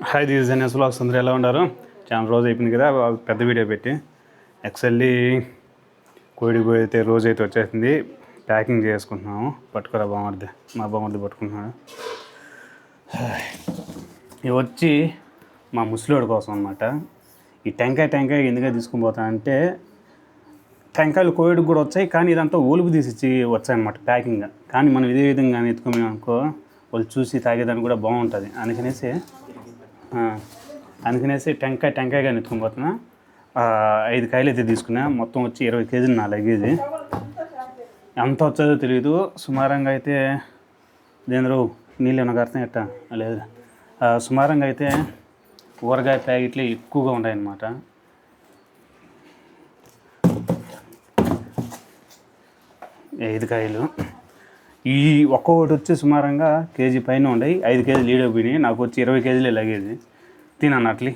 Hi this NS vlogs అందరూ ఎలా ఉన్నారు? చాలా రోజు అయిపోయింది కదా పెద్ద వీడియో పెట్టి. యాక్చువల్లీ కోడికి పోయితే రోజు అయితే వచ్చేసింది. ప్యాకింగ్ చేసుకుంటున్నాము. పట్టుకురా బాగుంది, మా బాగుంది పట్టుకుంటున్నాడు. ఇవి వచ్చి మా ముసలివాడి కోసం అనమాట. ఈ టెంకాయ ఎందుకు తీసుకుని పోతానంటే టెంకాయలు కోవిడ్కి కూడా వచ్చాయి, కానీ ఇదంతా ఒలుపు తీసి వచ్చాయన్నమాట ప్యాకింగ్. కానీ మనం ఇదే విధంగా ఎత్తుకున్నాం అనుకో వాళ్ళు చూసి తాగేదానికి కూడా బాగుంటుంది. అందుకనేసి టెంకాయగా ఎత్తుకొని పోతున్నా. 5 కాయలు అయితే తీసుకున్నా. మొత్తం వచ్చి 20 కేజీలు నా లగేజ్. ఎంత వచ్చేదో తెలియదు. సుమారంగా అయితే దేంద్రో నీళ్ళు ఏమన్నా కడతాం ఎట్టా లేదు. సుమారంగా అయితే ఊరగాయ ప్యాకెట్లు ఎక్కువగా ఉన్నాయన్నమాట. ఐదు కాయలు ఈ ఒక్కొక్కటి వచ్చి సుమారంగా కేజీ పైన ఉన్నాయి. 5 కేజీలు లీడైపోయినాయి. నాకు వచ్చి 20 కేజీలే లగేది. తినన్నట్లు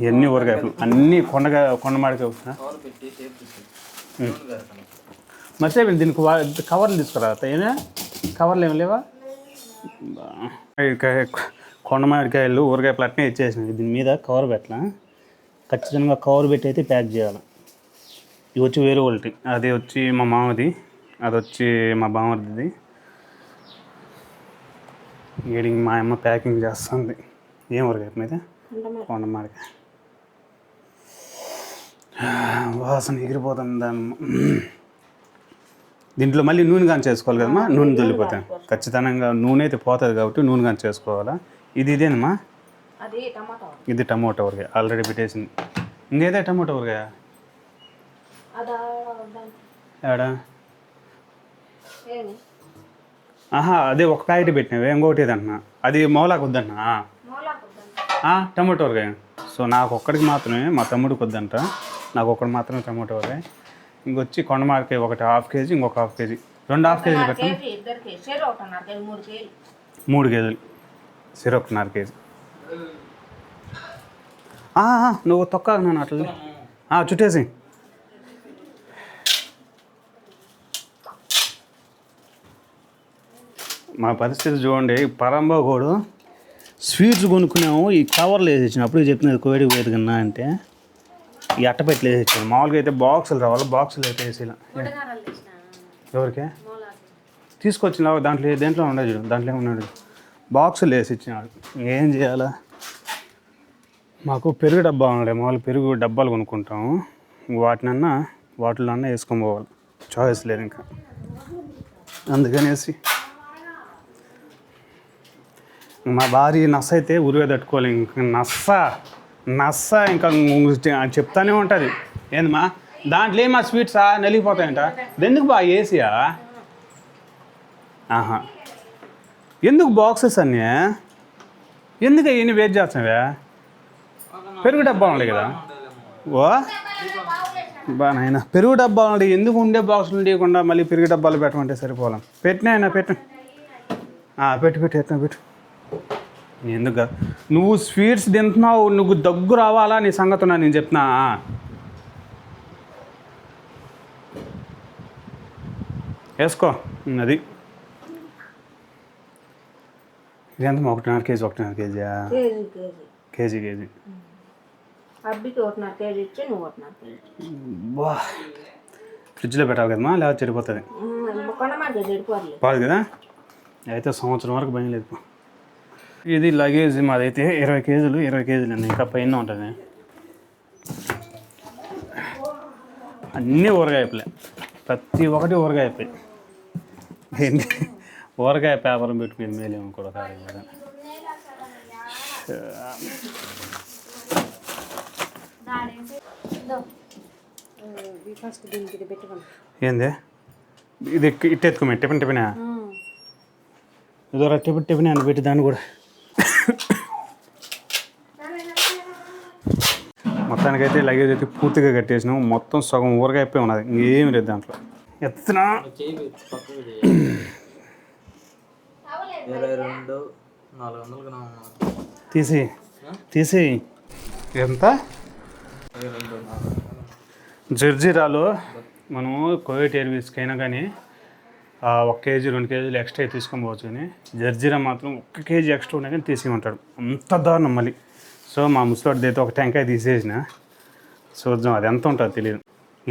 ఇవన్నీ ఊరగాయలు అన్నీ కొండ మాడికాయ. మర్చిపోయింది దీనికి కవర్లు తీసుకురా. ఏమే కవర్లు ఏమి లేవా? కొండ మామిడికాయలు ఊరగాయ అట్నే ఇచ్చేసినాయి. దీని మీద కవర్ పెట్టలా. ఖచ్చితంగా కవర్ పెట్టి అయితే ప్యాక్ చేయాలి. ఇవి వచ్చి వేరే వాళ్ళకి, అది వచ్చి మా మామది, అది వచ్చి మా బామర్దిది. ఏడింగ్ మా అమ్మ ప్యాకింగ్ చేస్తుంది. ఏం ఊరగాయ మీద కొండ మామిడికాయ వాసన ఎగిరిపోతుంది. దీంట్లో మళ్ళీ నూనె కానీ చేసుకోవాలి కదమ్మా. నూనె తొలిపోతాయి ఖచ్చితంగా. నూనె అయితే పోతుంది కాబట్టి నూనె కానీ చేసుకోవాలా. ఇదేనమ్మా, ఇది టమోటా ఊరగాయ ఆల్రెడీ పెట్టేసింది. ఇంకేదే టమోటా ఊరగాయ ఏడా? అదే ఒక ప్యాకెట్ పెట్టినవి, ఇంకొకటి ఏదన్నా అది మౌలాకు వద్దన్నా. టమోటా ఊరగాయ. సో నాకు ఒక్కడికి మాత్రమే, మా తమ్ముడికి వద్దంట. నాకు ఒక్కడు మాత్రమే టమోటా ఊరగాయ. ఇంకొచ్చి కొండ మామిడికాయ ఒకటి 1/2 కేజీ, ఇంకొక 1/2 కేజీ, 2 1/2 కేజీలు పెట్టండి. 3 కేజీలు సిర 1.5 కేజీ. నువ్వు తొక్కగా నన్ను అట్లా చుట్టేసి. మా పరిస్థితి చూడండి. పరంబాగోడు స్వీట్స్ కొనుక్కున్నాము. ఈ కవర్లు వేసి ఇచ్చినప్పుడు చెప్పినది కోవిడ్కి పోయేది కన్నా అంటే ఈ అట్టపెట్లు వేసి ఇచ్చాను. మామూలుగా అయితే బాక్సులు రావాలి, బాక్సులు అయితే వేసేలా. ఎవరికే తీసుకొచ్చిన దేంట్లో ఉండదు, దాంట్లో ఉన్నాడు. బాక్సులు వేసి ఇచ్చినాడు. ఏం చేయాలా? మాకు పెరుగు డబ్బా ఉండే, మామూలు పెరుగు డబ్బాలు కొనుక్కుంటాము. వాటిలో వేసుకొని పోవాలి. చాయిస్ లేదు ఇంకా. అందుకనేసి మా భార్య నస్స అయితే ఉరివే తట్టుకోవాలి. ఇంకా నస్స ఇంకా చెప్తానే ఉంటుంది. ఏందమ్మా దాంట్లో ఏమా స్వీట్సా నలిగిపోతాయంట. ఎందుకు బాగా ఏసీయా? ఎందుకు బాక్సెస్ అన్నీ ఎందుకు ఇవన్నీ వెయిట్ చేస్తావే? పెరుగు డబ్బా ఉండే కదా. నాయన పెరుగు డబ్బా ఉండే, ఎందుకు ఉండే బాక్సులు ఉండకుండా మళ్ళీ పెరుగు డబ్బాలు పెట్టమంటే సరిపోలేం. పెట్టినా పెట్టు పెట్టు. ఎందుకు నువ్వు స్వీట్స్ తింటున్నావు, నువ్వు దగ్గు రావాలా నీ సంగతున్నా నేను చెప్తున్నా. వేసుకో. అది ఇది ఎంత? 1.5 కేజీ. 1.5 కేజీయా? కేజీ ఫ్రిడ్జ్లో పెట్టాలి కదమ్మా, లేకపోతే చెడిపోతుంది. పాదు కదా. అయితే సంవత్సరం వరకు భయం లేదు. ఇది లగేజ్ మాదైతే 20 కేజీలు అండి. ఇంకా పైన ఉంటుంది. అన్నీ ఊరగాయలే, ప్రతి ఒక్కటి ఊరగాయలే. ఏంటి ఊరగాయ పేపర్ పెట్టుకుని మేలేమో కూడా కాదు కదా. ఏంది ఇది? ఇట్టెత్తుకోమే టిఫినా ఇదో టిఫిన్ అని పెట్టి దాన్ని కూడా మొత్తానికైతే లగేజ్ అయితే పూర్తిగా కట్టేసినాం. మొత్తం సగం ఊరగాయ అయిపోయి ఉన్నది, ఇంకేమి లేదు దాంట్లో. ఎత్తునా తీసి ఎంత జర్జీరాలో మనము కోవిడ్ ఎయిర్వేస్కి అయినా కానీ 1 కేజీ 2 కేజీలు ఎక్స్ట్రా తీసుకొని పోవచ్చు, కానీ జర్జీరా మాత్రం 1 కేజీ ఎక్స్ట్రా ఉన్నా కానీ తీసుకుంటాడు. అంత దారుణం మళ్ళీ. సో మా ముసలివాడిది అయితే ఒక టెంకాయ తీసేసిన, చూద్దాం అది ఎంత ఉంటుందో తెలియదు.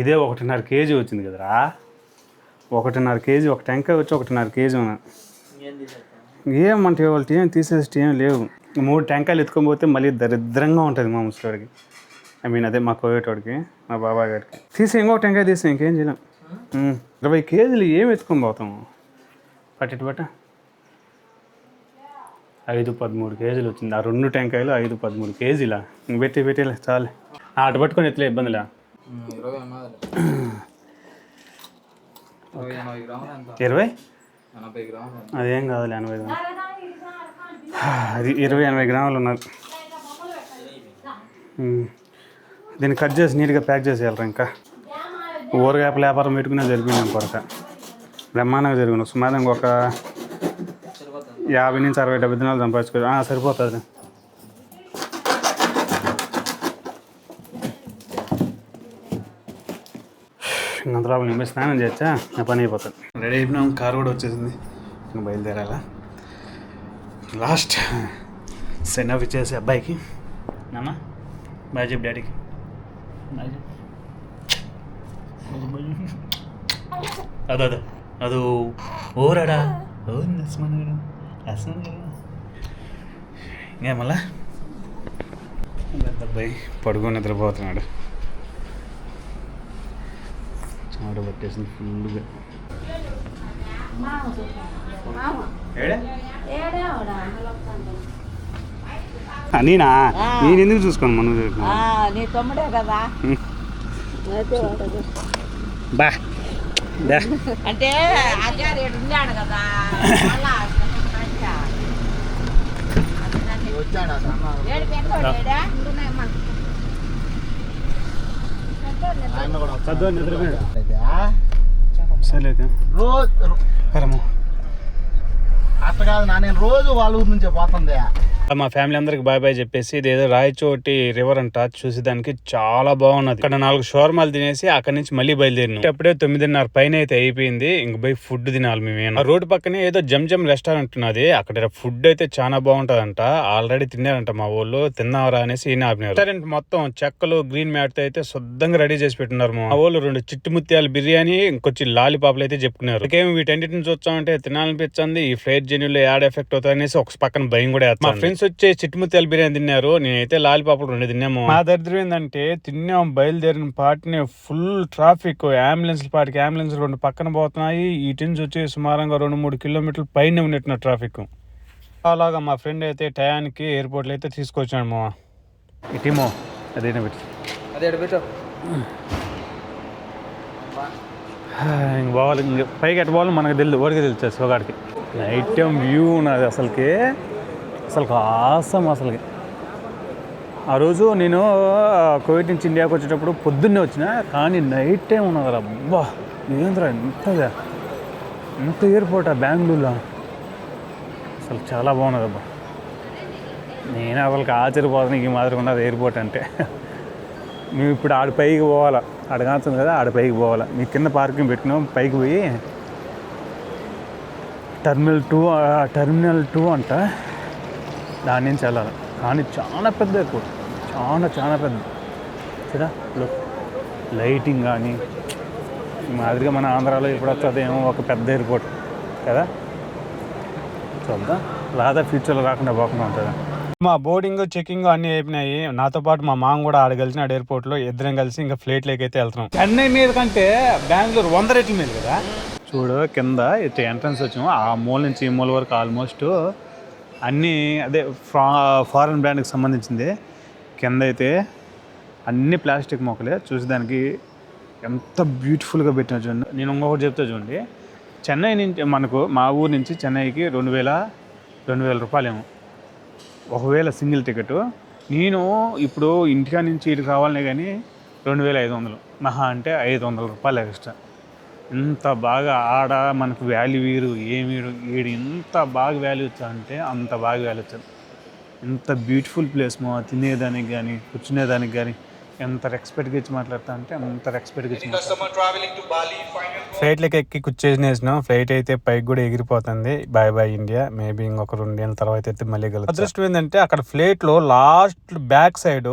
ఇదే 1.5 కేజీ వచ్చింది కదరా, 1.5 కేజీ ఒక టెంకాయ వచ్చి 1.5 కేజీ ఉన్నా. ఏమంటే వాళ్ళు ఏం తీసేసి ఏం లేవు. 3 టెంకాయలు ఎత్తుకొని పోతే మళ్ళీ దరిద్రంగా ఉంటుంది మా ముసలివాడికి. అదే మా కోయేటోడికి, మా బాబాయ్ గారికి. తీసి ఇంకొక టెంకాయ తీసి ఇంకేం చేయలేం. 20 కేజీలు ఏం ఎత్తుకొని పోతాము. పట్టెట్టు 5-13 కేజీలు వచ్చింది. ఆ 2 టెంకాయలు 5-13 కేజీలా. ఇంక పెట్టేలే చాలే. అటు పట్టుకొని ఎట్లే ఇబ్బందిలే. 20 అదేం కాదులే. 80 గ్రాములు అది 20-80 గ్రాములు ఉన్నారు. దీన్ని కట్ చేసి నీట్గా ప్యాక్ చేసేయాలరా. ఇంకా ఊరగాయల వ్యాపారం పెట్టుకునే జరిపింది కొరక బ్రహ్మాండంగా జరిగిన. సుమారు ఒక 50 నుంచి 60-70 దినాలు సంపాదించుకో సరిపోతుంది. ఇంత లోపల నింపి స్నానం చేయొచ్చా, నా పని అయిపోతుంది. రెడీ అయిపోయినాం, కారు కూడా వచ్చేసింది, ఇంకా బయలుదేరాలా. లాస్ట్ సెండ్ ఆఫ్ ఇచ్చేసి అబ్బాయికి. నాన్న బాయ్ చెప్పు డాడీకి. అదో ఓరాడా ఓ లస్మన్ ఇంకా మళ్ళా అబ్బాయి పడుకొని నిద్రపోతున్నాడు. చాట పట్టేసింది ఫుల్గా. నేనా నేను ఎందుకు చూసుకోను మనం నీ తమ్ముడే కదా బా అంటే ఉన్నాడు కదా అట్ట కాదు నా, నేను రోజు వాళ్ళ ఊరు నుంచే పోతుంది. మా ఫ్యామిలీ అందరికి బాయ్ బాయ్ చెప్పేసి ఇదేదో రాయచోటి రివర్ అంట, చూసేదానికి చాలా బాగున్నది. ఇక్కడ 4 షవర్మాలు తినేసి అక్కడ నుంచి మళ్ళీ బయలుదేరినాం. అప్పుడే 9:30 పైన అయితే అయిపోయింది. ఇంక పోయి ఫుడ్ తినాలి మేము. రోడ్డు పక్కనే ఏదో జమ్ రెస్టారెంట్ ఉన్నది, అక్కడ ఫుడ్ అయితే చాలా బాగుంటదంట. ఆల్రెడీ తిన్నారంట మా ఊళ్ళో, తిన్నావరా అనేసి ఈయన ఆపినారు. రెస్టారెంట్ మొత్తం చెక్కలు గ్రీన్ మ్యాట్ తో అయితే శుద్ధంగా రెడీ చేసి పెట్టున్నారు. మా ఊళ్ళో 2 చిట్టుముత్యాల బిర్యానీ, ఇంకొచ్చి లాలీపాపులు అయితే చెప్పుకున్నారు. ఇంకేమి వీటన్నిటి నుంచి వచ్చామంటే తినాలనిపించింది. ఈ ఫ్లైట్ జర్నీలో యాడ్ ఎఫెక్ట్ అవుతుంది అనేసి ఒక పక్కన భయం కూడా వేస్తాం. మా ఫ్రెండ్స్ వచ్చే చిట్టుముత్యాల బిర్యానీ తిన్నారు, నేనైతే లాలీపాపులు 2 తిన్నాము. మా దరిద్రం ఏంటంటే తిన్నాం, బయలుదేరిన పాటిని ఫుల్ ట్రాఫిక్, అంబులెన్స్ 2 పక్కన పోతున్నాయి. ఇటు నుంచి వచ్చి సుమారుగా 2-3 కిలోమీటర్ల పైన ఉన్నట్టున్న ట్రాఫిక్. అలాగా మా ఫ్రెండ్ అయితే టయానికి ఎయిర్పోర్ట్లో అయితే తీసుకొచ్చాడు. మా ఇటీమో అదే పెట్టు ఇంక పోవాలి. ఇంక పైకి ఎట్ట పోవాలి మనకు తెలియదు, ఓడికి తెలుస్తుంది. సోగాడికి నైట్ టైం వ్యూ ఉన్నది అసలు ఆసం. అసలుకి ఆ రోజు నేను కోవిడ్ నుంచి ఇండియాకి వచ్చేటప్పుడు పొద్దున్నే వచ్చిన, కానీ నైట్ టైం ఉన్నది. అబ్బా ఏంద్రా ఎంత ఎయిర్పోర్టా బెంగళూరులో, అసలు చాలా బాగున్నది. అబ్బా నేను అసలుకి ఆశ్చర్యపోతున్నాను ఈ మాదిరి ఉన్నది ఎయిర్పోర్ట్ అంటే. మేము ఇప్పుడు ఆడ పైకి పోవాలా, ఆడ కాస్తుంది కదా, ఆడ పైకి పోవాలా. మీ కింద పార్కింగ్ పెట్టుకున్నాం, పైకి పోయి టర్మినల్ 2 అంట, దాని నుంచి వెళ్ళాలి. కానీ చాలా పెద్ద ఎయిర్పోర్ట్, చాలా పెద్ద. సరే లైటింగ్ కానీ ఈ మాదిరిగా మన ఆంధ్రాలో ఇప్పుడు వస్తుందేమో ఒక పెద్ద ఎయిర్పోర్ట్ కదా. చూద్దాం, రాదా ఫ్యూచర్లో రాకుండా పోకుండా ఉంటుందా. మా బోర్డింగ్ చెకింగ్ అన్నీ అయిపోయినాయి. నాతో పాటు మా మామ కూడా ఆడ కలిసిన ఎయిర్పోర్ట్లో, ఇద్దరం కలిసి ఇంకా ఫ్లైట్లోకి అయితే వెళ్తున్నాం. చెన్నై మీద కంటే బెంగళూరు 100 రెట్ల మీద కదా. చూడు కింద ఇట్లా ఎంట్రన్స్ వచ్చాము, ఆ మూల నుంచి ఈ మూల వరకు ఆల్మోస్ట్ అన్నీ అదే ఫారెన్ బ్రాండ్కి సంబంధించింది. కింద అయితే అన్ని ప్లాస్టిక్ మొక్కలే, చూసేదానికి ఎంత బ్యూటిఫుల్గా పెట్టినా చూడండి. నేను ఇంకొకటి చెప్తా చూడండి, చెన్నై నుంచి మా ఊరు నుంచి చెన్నైకి 2000 రూపాయలేమో ఒకవేళ సింగిల్ టికెట్. నేను ఇప్పుడు ఇంటికా నుంచి ఇటుకు రావాలనే కానీ 2500, మహా అంటే 500 రూపాయలు ఎక్స్ట్రా. ఇంత బాగా ఆడ మనకు వాల్యూ వీరు ఏడు ఎంత బాగా వాల్యూ వచ్చారంటే అంత బాగా వాల్యూ వచ్చారు. ఎంత బ్యూటిఫుల్ ప్లేస్ మా తినేదానికి కానీ కూర్చునేదానికి కానీ ఎంత రెస్పెక్ట్గా ఇచ్చి మాట్లాడతా అంటే అంత రెస్పెక్ట్గా ఇచ్చి ఫ్లైట్లోకి ఎక్కి కూర్చేసినేసినాం. ఫ్లైట్ అయితే పైకి కూడా ఎగిరిపోతుంది. Bye bye India. మేబీ ఇంకొక 2 నెలల తర్వాత అయితే మళ్ళీ కలుగుతుంది. అదృష్టం ఏంటంటే అక్కడ ఫ్లైట్లో లాస్ట్ బ్యాక్ సైడ్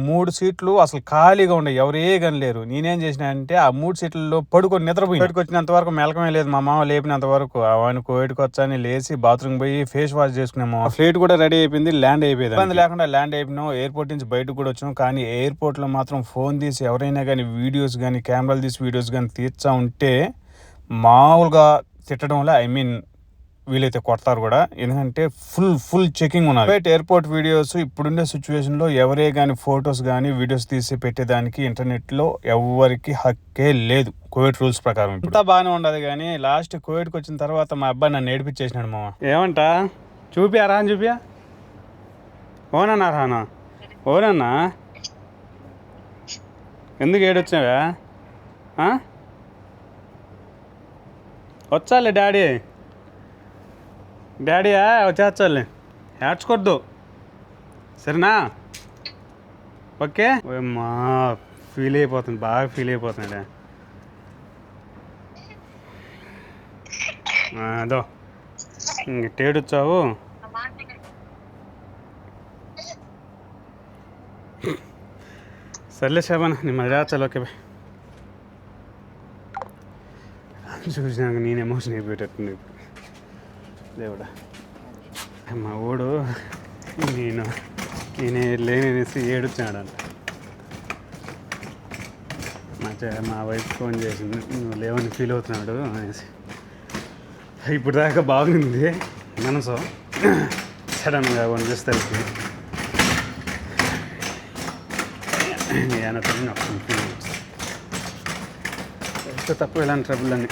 3 సీట్లు అసలు ఖాళీగా ఉండే, ఎవరు ఏ కనలేరు. నేనేం చేసిన అంటే ఆ 3 సీట్లలో పడుకొని నిద్రపోయి బయటకు వచ్చినంత వరకు మెలకమే లేదు. మా మామ లేపినంత వరకు అవన్నీ కోవిడ్కి వచ్చాని లేచి బాత్రూమ్ పోయి ఫేస్ వాష్ చేసుకున్నాము. ఆ ఫ్లైట్ కూడా రెడీ అయిపోయింది, ల్యాండ్ అయిపోయింది. ఇబ్బంది లేకుండా ల్యాండ్ అయిపోయినాం. ఎయిర్పోర్ట్ నుంచి బయటకు కూడా వచ్చాం. కానీ ఎయిర్పోర్ట్ లో మాత్రం ఫోన్ తీసి ఎవరైనా కానీ వీడియోస్ కానీ కెమెరాలు తీసి వీడియోస్ కానీ తీర్చా ఉంటే మామూలుగా తిట్టడంలో వీలైతే కొడతారు కూడా. ఎందుకంటే ఫుల్ చెకింగ్ ఉన్నారు. ఎయిర్పోర్ట్ వీడియోస్ ఇప్పుడుండే సిచ్యువేషన్లో ఎవరే కానీ ఫొటోస్ కానీ వీడియోస్ తీసి పెట్టేదానికి ఇంటర్నెట్లో ఎవరికి హక్కే లేదు కోవిడ్ రూల్స్ ప్రకారం. ఇంత బాగానే ఉండదు కానీ లాస్ట్ కోవిడ్కి వచ్చిన తర్వాత మా అబ్బాయి నన్ను ఏడిపించేసినాడు. మామ ఏమంటా చూపియారా అని చూపియా. ఓనన్నా రానా ఓనన్నా ఎందుకు ఏడొచ్చావా? వచ్చాలే డాడీయా వచ్చేస్తాలే, ఏడ్చుకోద్దు సరేనా? ఓకే. మా ఫీల్ అయిపోతుంది, బాగా ఫీల్ అయిపోతున్నాడా. అదో ఇంకేడొచ్చావు. సర్లే శోభన, నేను మళ్ళీ రాచాలి. Okay bye. చూసినాక నేను ఎమోషన్ అయిపోయేటట్టుంది దేవుడా. మా ఊడు నేనే లేనేసి ఏడుచ్చాడంట. మా వైఫ్ ఫోన్ చేసింది, నువ్వు లేవని ఫీల్ అవుతున్నాడు అనేసి. ఇప్పుడు దాకా బాగుంది మనసు, సడన్గా వనిపిస్తుంది. నేను ఫీల్ అవుతుంది. తప్ప ఇలాంటి ట్రబుల్ అన్నీ